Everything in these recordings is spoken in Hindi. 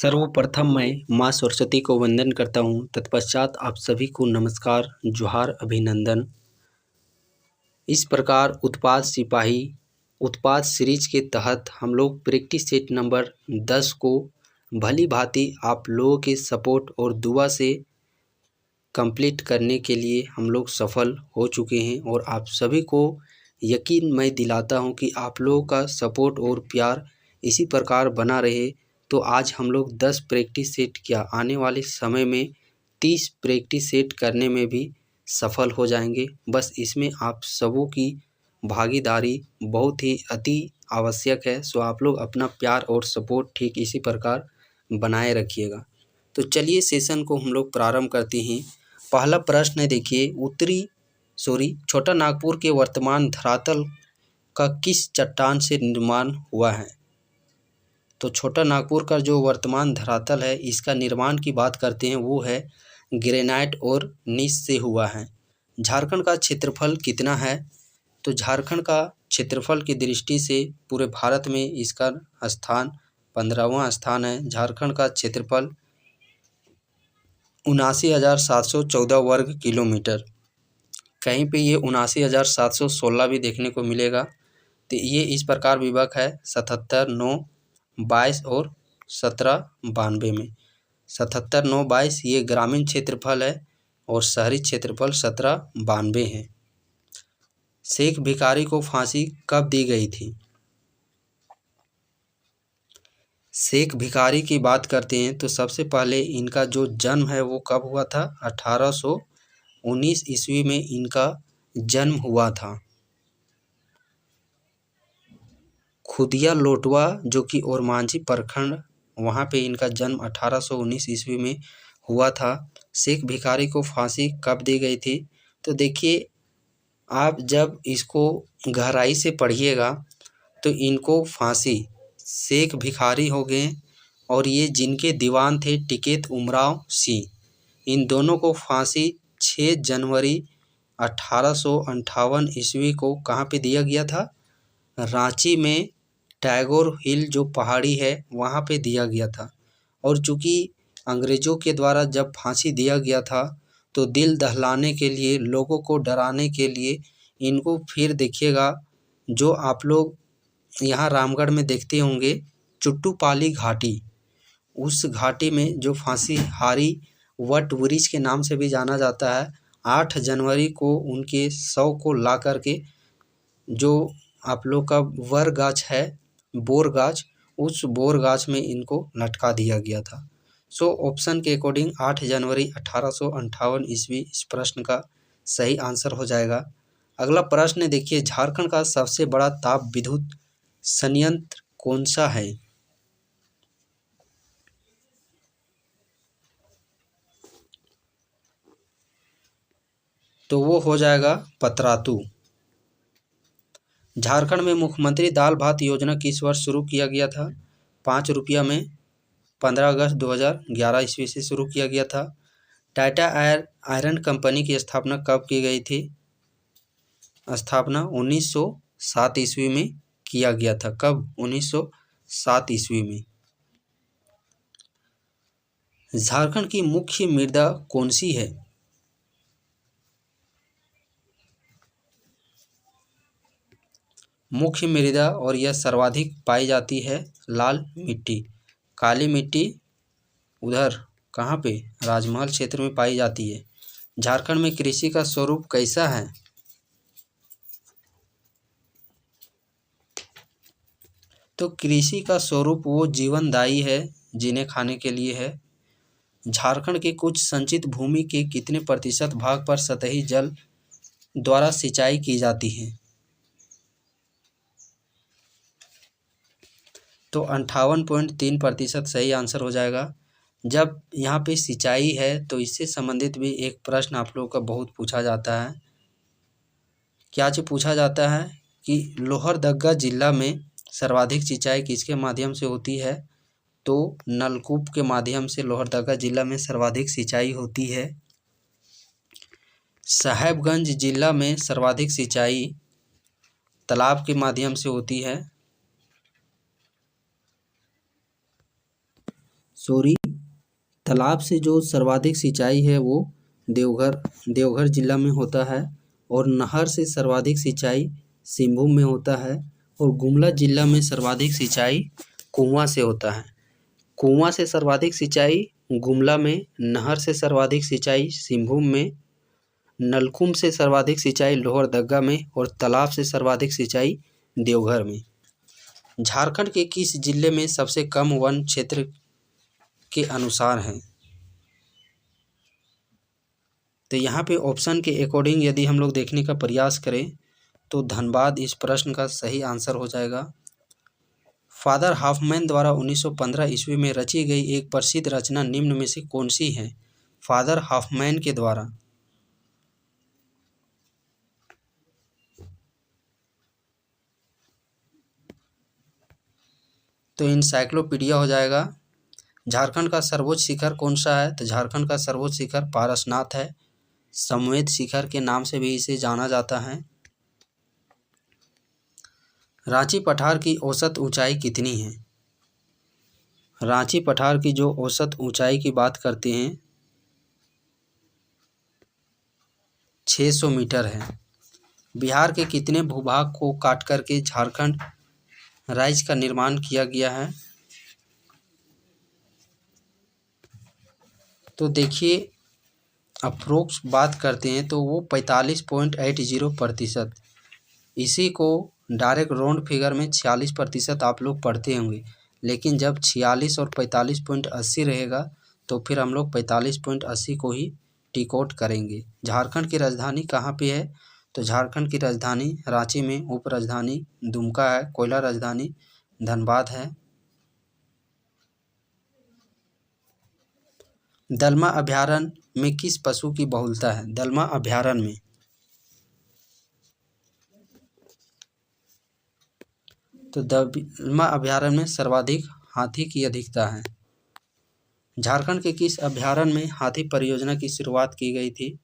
सर्वप्रथम मैं माँ सरस्वती को वंदन करता हूँ। तत्पश्चात आप सभी को नमस्कार, जोहार, अभिनंदन। इस प्रकार उत्पाद सीरीज के तहत हम लोग प्रैक्टिस सेट नंबर 10 को भली भांति आप लोगों के सपोर्ट और दुआ से कंप्लीट करने के लिए हम लोग सफल हो चुके हैं और आप सभी को यकीन मैं दिलाता हूं कि आप लोगों का सपोर्ट और प्यार इसी प्रकार बना रहे। तो आज हम लोग 10 प्रैक्टिस सेट क्या आने वाले समय में 30 प्रैक्टिस सेट करने में भी सफल हो जाएंगे। बस इसमें आप सबों की भागीदारी बहुत ही अति आवश्यक है। सो आप लोग अपना प्यार और सपोर्ट ठीक इसी प्रकार बनाए रखिएगा। तो चलिए सेशन को हम लोग प्रारंभ करते हैं। पहला प्रश्न है, देखिए छोटा नागपुर के वर्तमान धरातल का किस चट्टान से निर्माण हुआ है। तो छोटा नागपुर का जो वर्तमान धरातल है इसका निर्माण की बात करते हैं वो है ग्रेनाइट और नीस से हुआ है। झारखंड का क्षेत्रफल कितना है। तो झारखंड का क्षेत्रफल की दृष्टि से पूरे भारत में इसका स्थान 15वां स्थान है। झारखंड का क्षेत्रफल 79,714 वर्ग किलोमीटर। कहीं पे ये 79,716 भी देखने को मिलेगा। तो ये इस प्रकार विभाग है 77, 9, 22 और 17, 92 में। 77, 9, 22 ये ग्रामीण क्षेत्रफल है और शहरी क्षेत्रफल 17, 92 है। शेख भिखारी को फांसी कब दी गई थी। शेख भिखारी की बात करते हैं तो सबसे पहले इनका जो जन्म है वो कब हुआ था। 1819 ईस्वी में इनका जन्म हुआ था। खुदिया लोटवा जो कि ओरमांझी प्रखंड, वहाँ पे इनका जन्म 1819 ईस्वी में हुआ था। शेख भिखारी को फांसी कब दी गई थी। तो देखिए आप जब इसको गहराई से पढ़िएगा तो इनको फांसी शेख भिखारी हो गए और ये जिनके दीवान थे टिकैत उमराव सिंह, इन दोनों को फांसी 6 जनवरी 1858 ईस्वी को कहाँ पे दिया गया था। रांची में टैगोर हिल जो पहाड़ी है वहाँ पे दिया गया था। और चूँकि अंग्रेज़ों के द्वारा जब फांसी दिया गया था तो दिल दहलाने के लिए, लोगों को डराने के लिए इनको फिर देखिएगा जो आप लोग यहाँ रामगढ़ में देखते होंगे चुट्टूपाली घाटी, उस घाटी में जो फांसी हारी वट वृक्ष के नाम से भी जाना जाता है। 8 जनवरी को उनके शव को ला करके जो आप लोग का वर गाछ है, बोर गाछ, उस बोर गाछ में इनको लटका दिया गया था। सो ऑप्शन के अकॉर्डिंग 8 जनवरी 1858 ईस्वी इस प्रश्न का सही आंसर हो जाएगा। अगला प्रश्न देखिए, झारखंड का सबसे बड़ा ताप विद्युत संयंत्र कौन सा है। तो वो हो जाएगा पतरातू। झारखंड में मुख्यमंत्री दाल भात योजना किस वर्ष शुरू किया गया था। 5 रुपया में 15 अगस्त 2011 ईस्वी से शुरू किया गया था। टाटा आयरन कंपनी की स्थापना कब की गई थी। स्थापना 1907 ईस्वी में किया गया था। कब। 1907 ईस्वी में। झारखंड की मुख्य मृदा कौन सी है। मुख्य मृदा और यह सर्वाधिक पाई जाती है लाल मिट्टी। काली मिट्टी उधर कहाँ पे, राजमहल क्षेत्र में पाई जाती है। झारखंड में कृषि का स्वरूप कैसा है। तो कृषि का स्वरूप वो जीवनदायी है, जीने खाने के लिए है। झारखंड के कुछ संचित भूमि के कितने प्रतिशत भाग पर सतही जल द्वारा सिंचाई की जाती है। तो 58.3% सही आंसर हो जाएगा। जब यहाँ पे सिंचाई है तो इससे संबंधित भी एक प्रश्न आप लोगों का बहुत पूछा जाता है। क्या जो पूछा जाता है कि लोहरदगा जिला में सर्वाधिक सिंचाई किसके माध्यम से होती है। तो नलकूप के माध्यम से लोहरदगा जिला में सर्वाधिक सिंचाई होती है। साहेबगंज जिला में सर्वाधिक सिंचाई तालाब के माध्यम से होती है। सॉरी तालाब से जो सर्वाधिक सिंचाई है वो देवघर जिला में होता है, और नहर से सर्वाधिक सिंचाई सिंहभूम में होता है, और गुमला जिला में सर्वाधिक सिंचाई कुआं से होता है। कुआं से सर्वाधिक सिंचाई गुमला में, नहर से सर्वाधिक सिंचाई सिंहभूम में, नलकूप से सर्वाधिक सिंचाई लोहरदगा में, और तालाब से सर्वाधिक सिंचाई देवघर में। झारखंड के किस जिले में सबसे कम वन क्षेत्र के अनुसार है? तो यहाँ पे ऑप्शन के अकॉर्डिंग यदि हम लोग देखने का प्रयास करें तो धनबाद इस प्रश्न का सही आंसर हो जाएगा। फादर हाफमैन द्वारा 1915 ईस्वी में रची गई एक प्रसिद्ध रचना निम्न में से कौन सी है? फादर हाफमैन के द्वारा। तो इनसाइक्लोपीडिया हो जाएगा। झारखंड का सर्वोच्च शिखर कौन सा है? तो झारखंड का सर्वोच्च शिखर पारसनाथ है। समवेत शिखर के नाम से भी इसे जाना जाता है। रांची पठार की औसत ऊंचाई कितनी है? रांची पठार की जो औसत ऊंचाई की बात करते हैं 600 मीटर है। बिहार के कितने भूभाग को काट करके झारखंड राज्य का निर्माण किया गया है? तो देखिए अप्रोक्स बात करते हैं तो वो 45.80%। इसी को डायरेक्ट राउंड फिगर में 46% आप लोग पढ़ते होंगे, लेकिन जब 46 और 45.80 रहेगा तो फिर हम लोग 45.80 को ही टिक आउट करेंगे। झारखंड की राजधानी कहाँ पे है? तो झारखंड की राजधानी रांची में, उप राजधानी दुमका है, कोयला राजधानी धनबाद है। दलमा अभयारण्य में किस पशु की बहुलता है? दलमा अभयारण्य में तो दलमा अभयारण्य में सर्वाधिक हाथी की अधिकता है। झारखंड के किस अभयारण्य में हाथी परियोजना की शुरुआत की गई थी?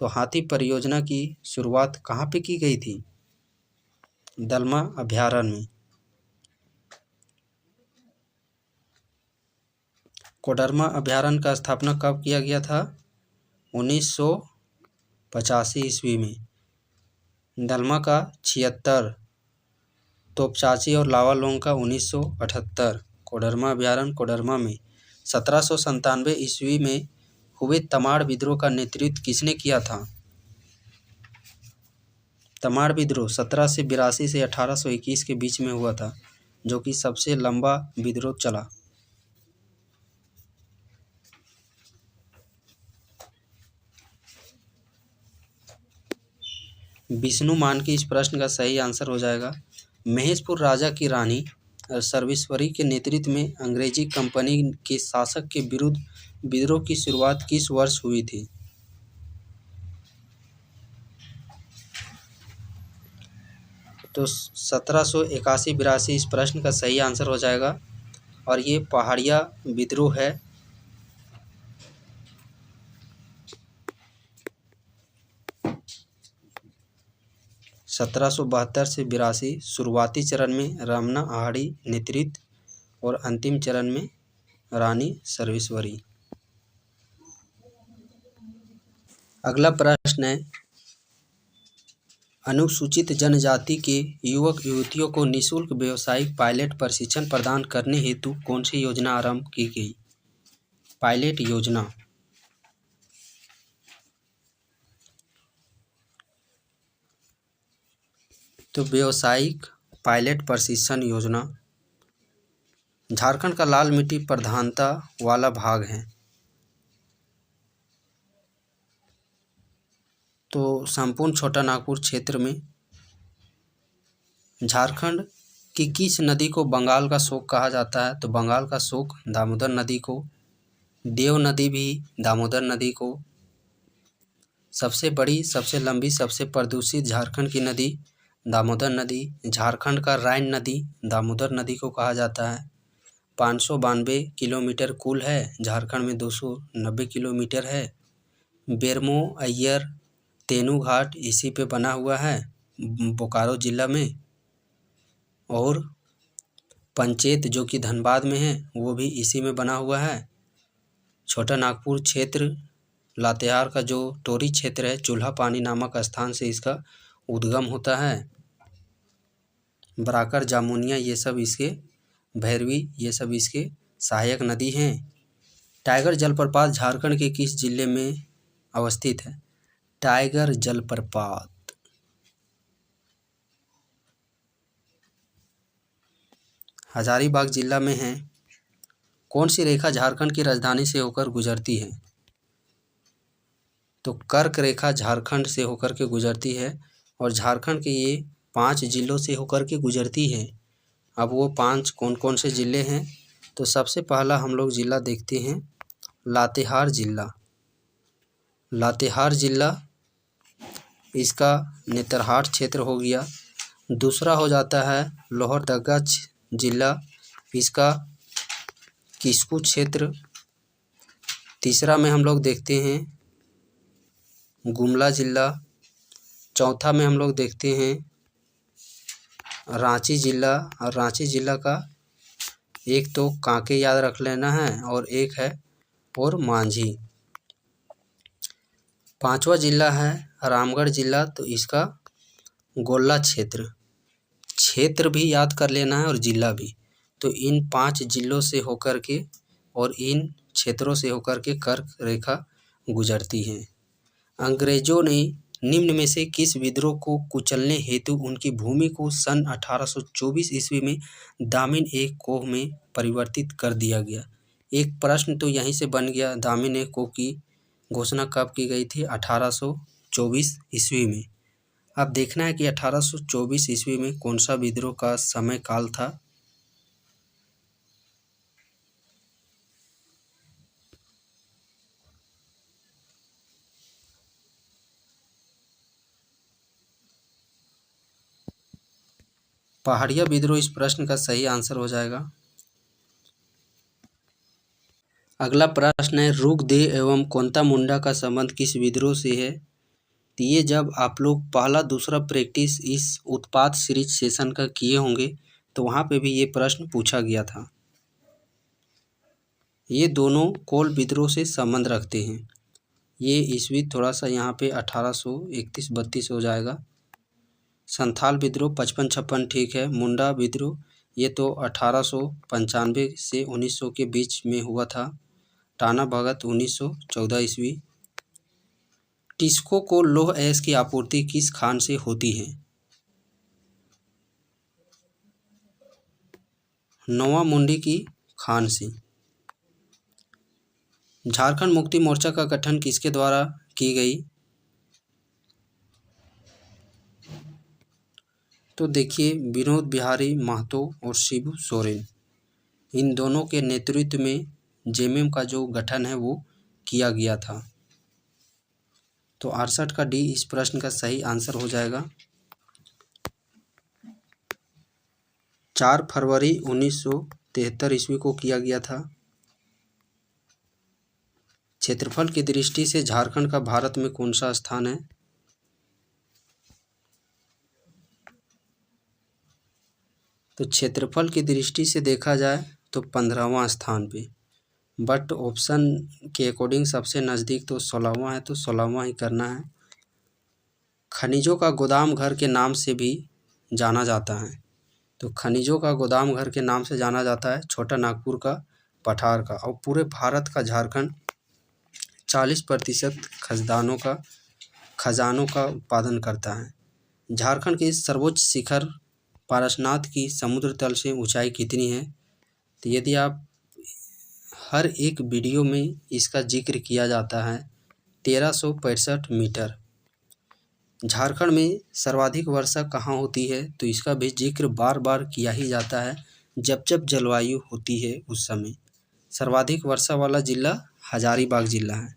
तो हाथी परियोजना की शुरुआत कहाँ पे की गई थी? दलमा अभयारण्य में। कोडरमा अभयारण्य का स्थापना कब किया गया था? 1985 ईस्वी में। दलमा का 76, तोपचाची और लावालौंग का 1978। कोडरमा अभयारण्य कोडरमा में। 1797 ईस्वी में हुए तमाड़ विद्रोह का नेतृत्व किसने किया था? तमाड़ विद्रोह 1782 से 1821 के बीच में हुआ था, जो कि सबसे लंबा विद्रोह चला। विष्णु मान की इस प्रश्न का सही आंसर हो जाएगा। महेशपुर राजा की रानी सर्वेश्वरी के नेतृत्व में अंग्रेजी कंपनी के शासक के विरुद्ध विद्रोह की शुरुआत किस वर्ष हुई थी? तो 1781-82 इस प्रश्न का सही आंसर हो जाएगा, और ये पहाड़िया विद्रोह है। सत्रह सौ 72 से 82 शुरुआती चरण में रमना आहाड़ी नेतृत्व, और अंतिम चरण में रानी सर्वेश्वरी। अगला प्रश्न है, अनुसूचित जनजाति के युवक युवतियों को निःशुल्क व्यावसायिक पायलट प्रशिक्षण प्रदान करने हेतु कौन सी योजना आरंभ की गई? पायलट योजना। तो व्यावसायिक पायलट प्रशिक्षण योजना झारखंड का लाल मिट्टी प्रधानता वाला भाग है। तो संपूर्ण छोटा नागपुर क्षेत्र में झारखंड की किस नदी को बंगाल का शोक कहा जाता है? तो बंगाल का शोक दामोदर नदी को, देव नदी भी दामोदर नदी को, सबसे बड़ी, सबसे लंबी, सबसे प्रदूषित झारखंड की नदी दामोदर नदी। झारखंड का राइन नदी दामोदर नदी को कहा जाता है। 592 किलोमीटर कुल है, झारखंड में 290 किलोमीटर है। बेरमो अय्यर तेनू घाट इसी पे बना हुआ है बोकारो जिला में। और पंचेत जो कि धनबाद में है वो भी इसी में बना हुआ है। छोटा नागपुर क्षेत्र लातेहार का जो टोरी क्षेत्र है, चूल्हा पानी नामक स्थान से इसका उद्गम होता है। बराकर, जामुनिया ये सब इसके, भैरवी ये सब इसके सहायक नदी हैं। टाइगर जलप्रपात झारखंड के किस जिले में अवस्थित है? टाइगर जलप्रपात हजारीबाग जिला में है। कौन सी रेखा झारखंड की राजधानी से होकर गुजरती है? तो कर्क रेखा झारखंड से होकर के गुजरती है और झारखंड के ये 5 जिलों से होकर के गुजरती है। अब वो 5 कौन कौन से ज़िले हैं? तो सबसे पहला हम लोग ज़िला देखते हैं लातेहार ज़िला। लातेहार ज़िला इसका नेतरहाट क्षेत्र हो गया। दूसरा हो जाता है लोहरदगा ज़िला, इसका किस्कू क्षेत्र। तीसरा में हम लोग देखते हैं गुमला ज़िला। चौथा में हम लोग देखते हैं रांची ज़िला, और रांची ज़िला का एक तो कांके याद रख लेना है और एक है और मांझी। पांचवा ज़िला है रामगढ़ ज़िला, तो इसका गोल्ला क्षेत्र। क्षेत्र भी याद कर लेना है और ज़िला भी। तो इन 5 ज़िलों से होकर के और इन क्षेत्रों से होकर के कर्क रेखा गुजरती है। अंग्रेजों ने निम्न में से किस विद्रोह को कुचलने हेतु उनकी भूमि को सन 1824 ईस्वी में दामिन ए कोह में परिवर्तित कर दिया गया? एक प्रश्न तो यहीं से बन गया, दामिन ए कोह की घोषणा कब की गई थी? 1824 ईस्वी में। अब देखना है कि 1824 ईस्वी में कौन सा विद्रोह का समय काल था। पहाड़िया विद्रोह इस प्रश्न का सही आंसर हो जाएगा। अगला प्रश्न है रुकदेह एवं कोंता मुंडा का संबंध किस विद्रोह से है? तो ये जब आप लोग पहला दूसरा प्रैक्टिस इस उत्पात सीरीज सेशन का किए होंगे तो वहाँ पे भी ये प्रश्न पूछा गया था। ये दोनों कोल विद्रोह से संबंध रखते हैं। ये ईस्वी थोड़ा सा यहाँ पे 1831-32 हो जाएगा। संथाल विद्रोह 55-56 ठीक है। मुंडा विद्रोह ये तो 1895 से 1900 के बीच में हुआ था। टाना भगत 1914 ईस्वी। टिस्को को लौह अयस्क की आपूर्ति किस खान से होती है? नोवा मुंडी की खान से। झारखंड मुक्ति मोर्चा का गठन किसके द्वारा की गई? तो देखिए विनोद बिहारी महतो और शिबू सोरेन, इन दोनों के नेतृत्व में जेएमएम का जो गठन है वो किया गया था। तो 68 का डी इस प्रश्न का सही आंसर हो जाएगा। 4 फरवरी 1973 ईस्वी को किया गया था। क्षेत्रफल की दृष्टि से झारखंड का भारत में कौन सा स्थान है? तो क्षेत्रफल की दृष्टि से देखा जाए तो 15वां स्थान पे, बट ऑप्शन के अकॉर्डिंग सबसे नज़दीक तो 16वां है, तो 16वां ही करना है। खनिजों का गोदाम घर के नाम से भी जाना जाता है। तो खनिजों का गोदाम घर के नाम से जाना जाता है छोटा नागपुर का पठार का। और पूरे भारत का झारखंड 40% खजानों का उत्पादन करता है। झारखंड के सर्वोच्च शिखर पारसनाथ की समुद्र तल से ऊंचाई कितनी है? तो यदि आप हर एक वीडियो में इसका जिक्र किया जाता है 1365 मीटर। झारखंड में सर्वाधिक वर्षा कहाँ होती है? तो इसका भी जिक्र बार बार किया ही जाता है जब जब जलवायु होती है उस समय। सर्वाधिक वर्षा वाला जिला हजारीबाग जिला है।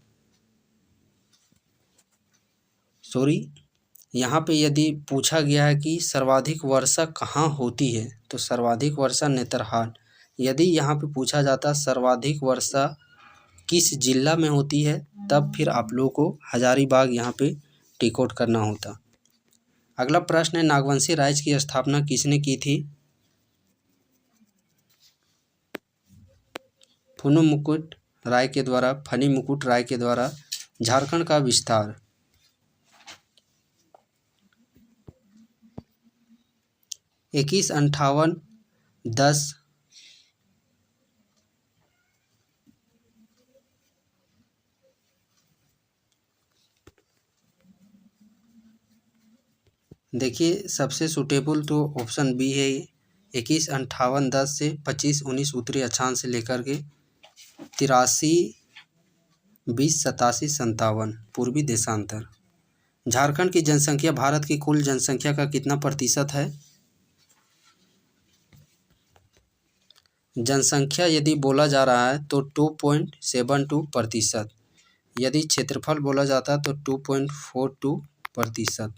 यहाँ पे यदि पूछा गया है कि सर्वाधिक वर्षा कहाँ होती है तो सर्वाधिक वर्षा नेतरहाट। यदि यहाँ पे पूछा जाता सर्वाधिक वर्षा किस जिला में होती है तब फिर आप लोगों को हजारीबाग यहाँ पे टिक आउट करना होता। अगला प्रश्न है नागवंशी राज्य की स्थापना किसने की थी? फनी मुकुट राय के द्वारा झारखंड का विस्तार। 2158-10 देखिए सबसे सूटेबल तो ऑप्शन बी है। 2158-10 से 25-19 उत्तरी अक्षांश से लेकर के 83-20-87-57 पूर्वी देशांतर। झारखंड की जनसंख्या भारत की कुल जनसंख्या का कितना प्रतिशत है? जनसंख्या यदि बोला जा रहा है तो 2.72%। यदि क्षेत्रफल बोला जाता है तो 2.42%।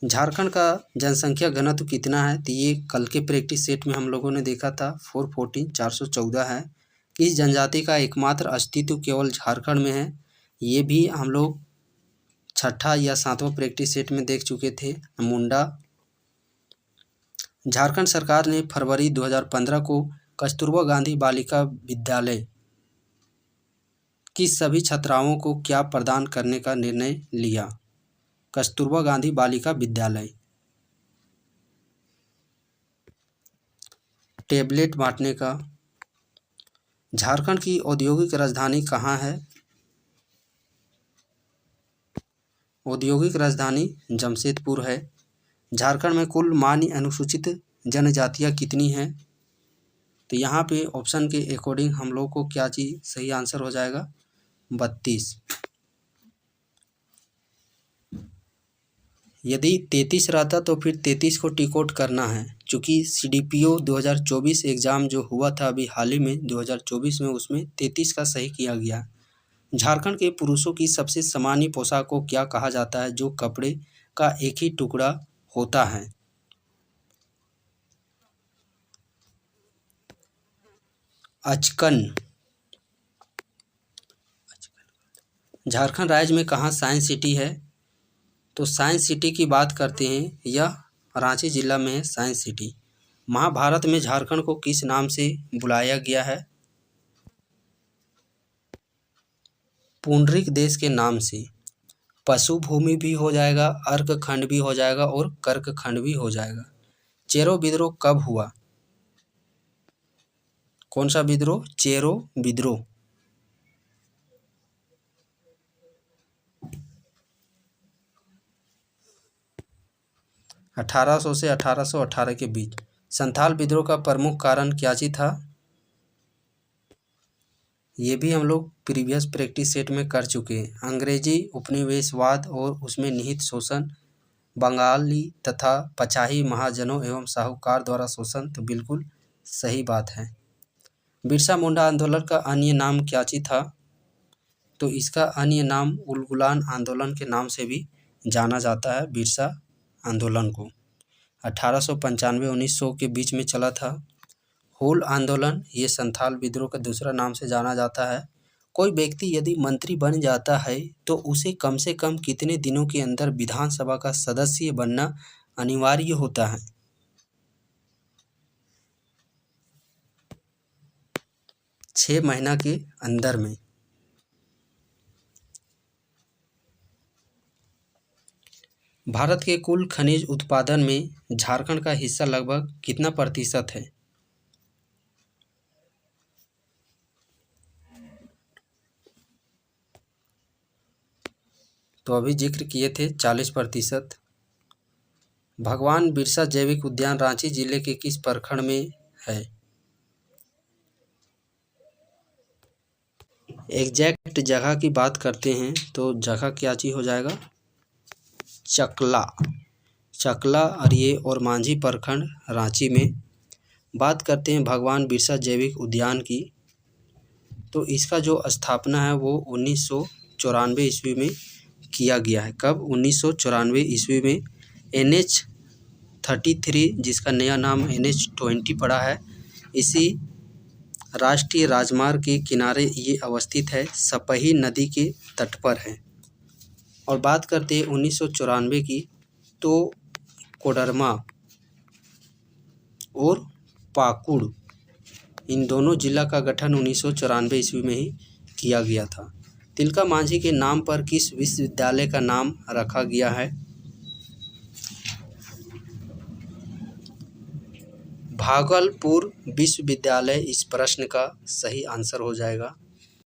झारखंड का जनसंख्या घनत्व कितना है? तो ये कल के प्रैक्टिस सेट में हम लोगों ने देखा था 414 है। किस जनजाति का एकमात्र अस्तित्व केवल झारखंड में है? ये भी हम लोग 6ठा या 7वां प्रैक्टिस सेट में देख चुके थे, मुंडा। झारखंड सरकार ने फरवरी 2015 को कस्तूरबा गांधी बालिका विद्यालय की सभी छात्राओं को क्या प्रदान करने का निर्णय लिया? कस्तूरबा गांधी बालिका विद्यालय टैबलेट बांटने का। झारखंड की औद्योगिक राजधानी कहाँ है? औद्योगिक राजधानी जमशेदपुर है। झारखंड में कुल मान्य अनुसूचित जनजातियाँ कितनी हैं? तो यहाँ पे ऑप्शन के अकॉर्डिंग हम लोग को क्या चीज़ सही आंसर हो जाएगा? 32। यदि 33 रहता तो फिर 33 को टिक आउट करना है, चूँकि CDPO 2024 एग्ज़ाम जो हुआ था अभी हाल ही में 2024 में, उसमें 33 का सही किया गया। झारखंड के पुरुषों की सबसे सामान्य पोशाक को क्या कहा जाता है जो कपड़े का एक ही टुकड़ा होता है? अचकन। झारखंड राज्य में कहाँ साइंस सिटी है? तो साइंस सिटी की बात करते हैं, यह रांची जिला में है साइंस सिटी। महाभारत में झारखंड को किस नाम से बुलाया गया है? पुंडरीक देश के नाम से। पशु भूमि भी हो जाएगा, अर्क खंड भी हो जाएगा और कर्क खंड भी हो जाएगा। चेरो विद्रोह कब हुआ? कौन सा विद्रोह? चेरो विद्रोह। 1800 से 1818 के बीच। संथाल विद्रोह का प्रमुख कारण क्या चीज था? ये भी हम लोग प्रीवियस प्रैक्टिस सेट में कर चुके हैं। अंग्रेजी उपनिवेशवाद और उसमें निहित शोषण, बंगाली तथा पचाही महाजनों एवं साहूकार द्वारा शोषण। तो बिल्कुल सही बात है। बिरसा मुंडा आंदोलन का अन्य नाम क्या चीज था? तो इसका अन्य नाम उलगुलान आंदोलन के नाम से भी जाना जाता है। बिरसा आंदोलन को 1895-1900 के बीच में चला था। हूल आंदोलन, ये संथाल विद्रोह का दूसरा नाम से जाना जाता है। कोई व्यक्ति यदि मंत्री बन जाता है तो उसे कम से कम कितने दिनों के अंदर विधानसभा का सदस्य बनना अनिवार्य होता है? 6 महीना के अंदर में। भारत के कुल खनिज उत्पादन में झारखंड का हिस्सा लगभग कितना प्रतिशत है? तो अभी जिक्र किए थे 40%। भगवान बिरसा जैविक उद्यान रांची जिले के किस प्रखंड में है? एग्जैक्ट जगह की बात करते हैं तो जगह क्या चीज़ हो जाएगा? चकला और ये और मांझी प्रखंड रांची में। बात करते हैं भगवान बिरसा जैविक उद्यान की, तो इसका जो स्थापना है वो 1994 ईस्वी में किया गया है। कब? 1994 ईस्वी में। NH-33 जिसका नया नाम NH-20 पड़ा है, इसी राष्ट्रीय राजमार्ग के किनारे ये अवस्थित है, सपही नदी के तट पर है। और बात करते हैं 1994 की, तो कोडरमा और पाकुड़ इन दोनों जिला का गठन 1994 ईस्वी में ही किया गया था। तिलका मांझी के नाम पर किस विश्वविद्यालय का नाम रखा गया है? भागलपुर विश्वविद्यालय इस प्रश्न का सही आंसर हो जाएगा।